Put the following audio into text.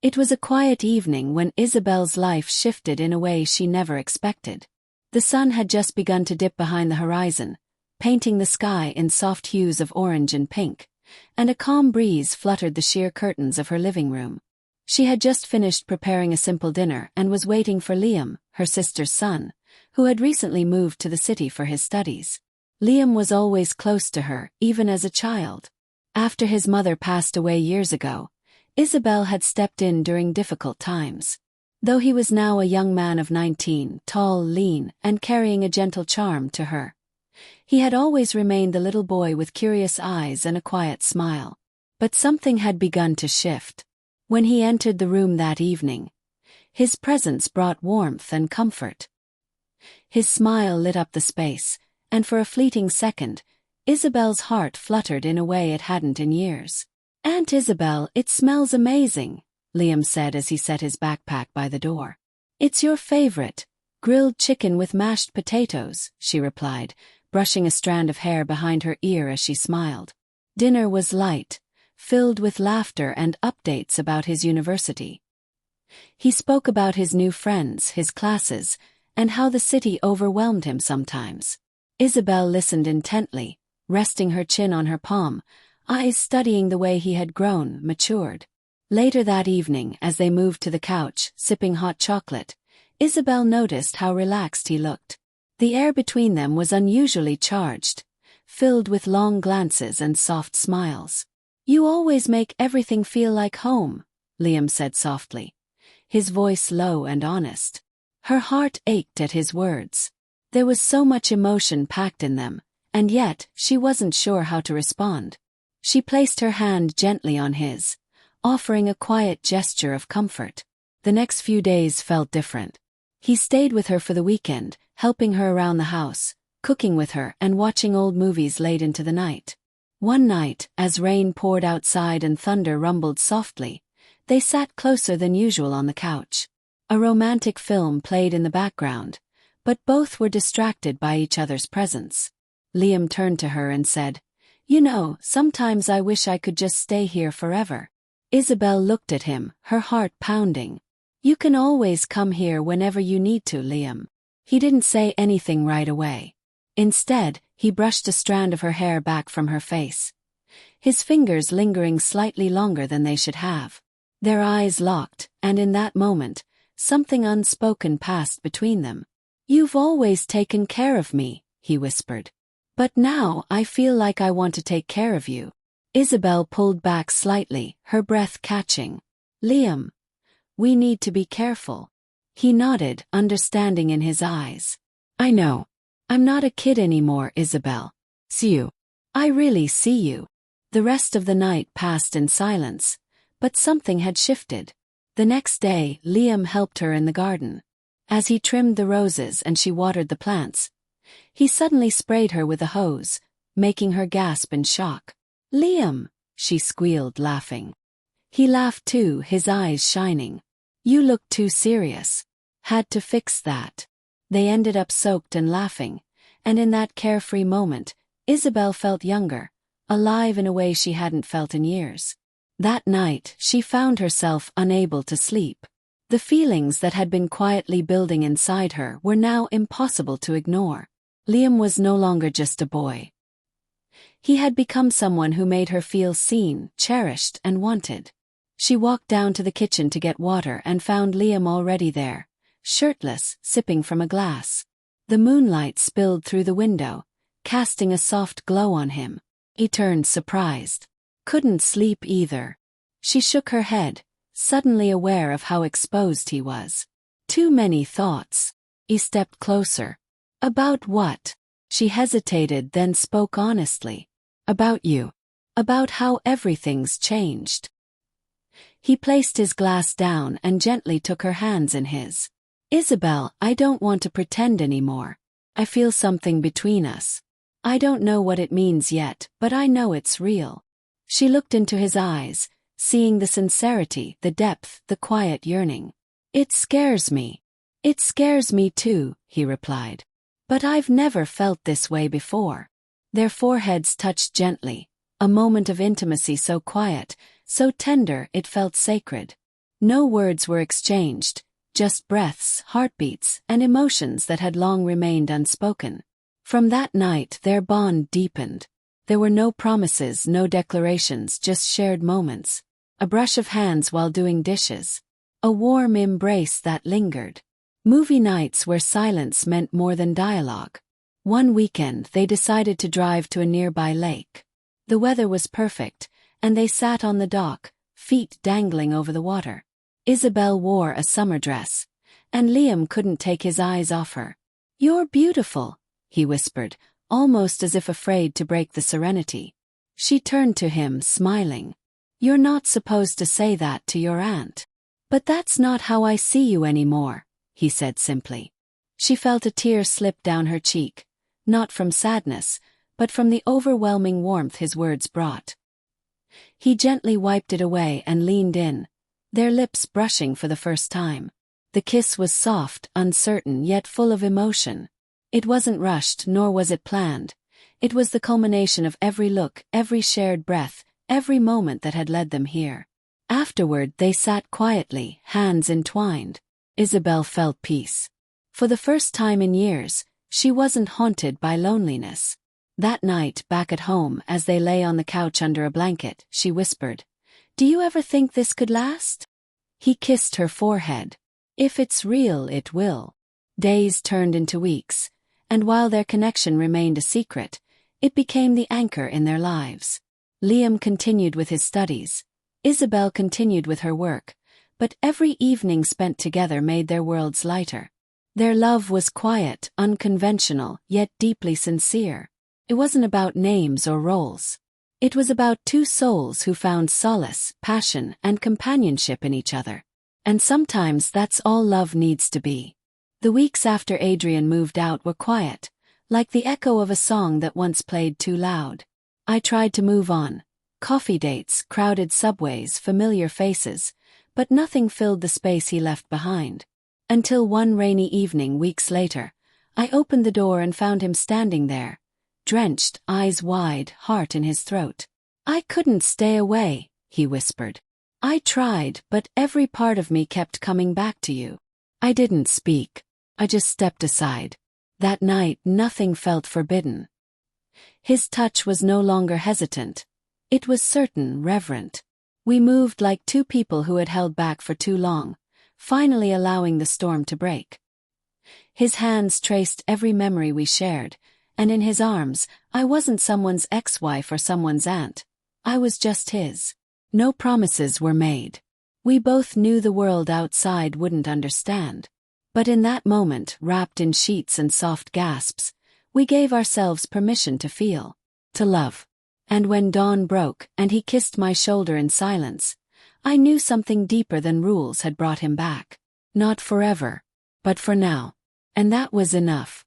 It was a quiet evening when Isabel's life shifted in a way she never expected. The sun had just begun to dip behind the horizon, painting the sky in soft hues of orange and pink, and a calm breeze fluttered the sheer curtains of her living room. She had just finished preparing a simple dinner and was waiting for Liam, her sister's son, who had recently moved to the city for his studies. Liam was always close to her, even as a child. After his mother passed away years ago, Isabel had stepped in during difficult times. Though he was now a young man of 19, tall, lean, and carrying a gentle charm to her, he had always remained the little boy with curious eyes and a quiet smile. But something had begun to shift. When he entered the room that evening, his presence brought warmth and comfort. His smile lit up the space, and for a fleeting second, Isabel's heart fluttered in a way it hadn't in years. "Aunt Isabel, it smells amazing," Liam said as he set his backpack by the door. "It's your favorite, grilled chicken with mashed potatoes," she replied, brushing a strand of hair behind her ear as she smiled. Dinner was light, filled with laughter and updates about his university. He spoke about his new friends, his classes, and how the city overwhelmed him sometimes. Isabel listened intently, resting her chin on her palm, eyes studying the way he had grown, matured. Later that evening, as they moved to the couch, sipping hot chocolate, Isabel noticed how relaxed he looked. The air between them was unusually charged, filled with long glances and soft smiles. "You always make everything feel like home," Liam said softly, his voice low and honest. Her heart ached at his words. There was so much emotion packed in them, and yet she wasn't sure how to respond. She placed her hand gently on his, offering a quiet gesture of comfort. The next few days felt different. He stayed with her for the weekend, helping her around the house, cooking with her and watching old movies late into the night. One night, as rain poured outside and thunder rumbled softly, they sat closer than usual on the couch. A romantic film played in the background, but both were distracted by each other's presence. Liam turned to her and said, "You know, sometimes I wish I could just stay here forever." Isabel looked at him, her heart pounding. "You can always come here whenever you need to, Liam." He didn't say anything right away. Instead, he brushed a strand of her hair back from her face, his fingers lingering slightly longer than they should have. Their eyes locked, and in that moment, something unspoken passed between them. "You've always taken care of me," he whispered. "But now I feel like I want to take care of you." Isabel pulled back slightly, her breath catching. "Liam, we need to be careful." He nodded, understanding in his eyes. "I know. I'm not a kid anymore, Isabel. See you. I really see you." The rest of the night passed in silence, but something had shifted. The next day, Liam helped her in the garden. As he trimmed the roses and she watered the plants, he suddenly sprayed her with a hose, making her gasp in shock. "Liam," she squealed, laughing. He laughed too, his eyes shining. "You look too serious. Had to fix that." They ended up soaked and laughing, and in that carefree moment, Isabel felt younger, alive in a way she hadn't felt in years. That night, she found herself unable to sleep. The feelings that had been quietly building inside her were now impossible to ignore. Liam was no longer just a boy. He had become someone who made her feel seen, cherished, and wanted. She walked down to the kitchen to get water and found Liam already there, shirtless, sipping from a glass. The moonlight spilled through the window, casting a soft glow on him. He turned surprised. "Couldn't sleep either." She shook her head, suddenly aware of how exposed he was. "Too many thoughts." He stepped closer. "About what?" She hesitated, then spoke honestly. "About you. About how everything's changed." He placed his glass down and gently took her hands in his. "Isabel, I don't want to pretend anymore. I feel something between us. I don't know what it means yet, but I know it's real." She looked into his eyes, seeing the sincerity, the depth, the quiet yearning. "It scares me." "It scares me too," he replied. "But I've never felt this way before." Their foreheads touched gently, a moment of intimacy so quiet, so tender it felt sacred. No words were exchanged, just breaths, heartbeats, and emotions that had long remained unspoken. From that night their bond deepened. There were no promises, no declarations, just shared moments. A brush of hands while doing dishes. A warm embrace that lingered. Movie nights where silence meant more than dialogue. One weekend they decided to drive to a nearby lake. The weather was perfect, and they sat on the dock, feet dangling over the water. Isabel wore a summer dress, and Liam couldn't take his eyes off her. "You're beautiful," he whispered, almost as if afraid to break the serenity. She turned to him, smiling. "You're not supposed to say that to your aunt." "But that's not how I see you anymore," he said simply. She felt a tear slip down her cheek, not from sadness, but from the overwhelming warmth his words brought. He gently wiped it away and leaned in, their lips brushing for the first time. The kiss was soft, uncertain, yet full of emotion. It wasn't rushed, nor was it planned. It was the culmination of every look, every shared breath, every moment that had led them here. Afterward they sat quietly, hands entwined. Isabel felt peace. For the first time in years, she wasn't haunted by loneliness. That night, back at home, as they lay on the couch under a blanket, she whispered, "Do you ever think this could last?" He kissed her forehead. "If it's real, it will." Days turned into weeks, and while their connection remained a secret, it became the anchor in their lives. Liam continued with his studies. Isabel continued with her work, but every evening spent together made their worlds lighter. Their love was quiet, unconventional, yet deeply sincere. It wasn't about names or roles. It was about two souls who found solace, passion, and companionship in each other. And sometimes that's all love needs to be. The weeks after Adrian moved out were quiet, like the echo of a song that once played too loud. I tried to move on. Coffee dates, crowded subways, familiar faces, but nothing filled the space he left behind. Until one rainy evening weeks later, I opened the door and found him standing there, drenched, eyes wide, heart in his throat. "I couldn't stay away," he whispered. "I tried, but every part of me kept coming back to you." I didn't speak. I just stepped aside. That night nothing felt forbidden. His touch was no longer hesitant. It was certain, reverent. We moved like two people who had held back for too long, finally allowing the storm to break. His hands traced every memory we shared, and in his arms, I wasn't someone's ex-wife or someone's aunt. I was just his. No promises were made. We both knew the world outside wouldn't understand. But in that moment, wrapped in sheets and soft gasps, we gave ourselves permission to feel, to love. And when dawn broke and he kissed my shoulder in silence, I knew something deeper than rules had brought him back. Not forever, but for now. And that was enough.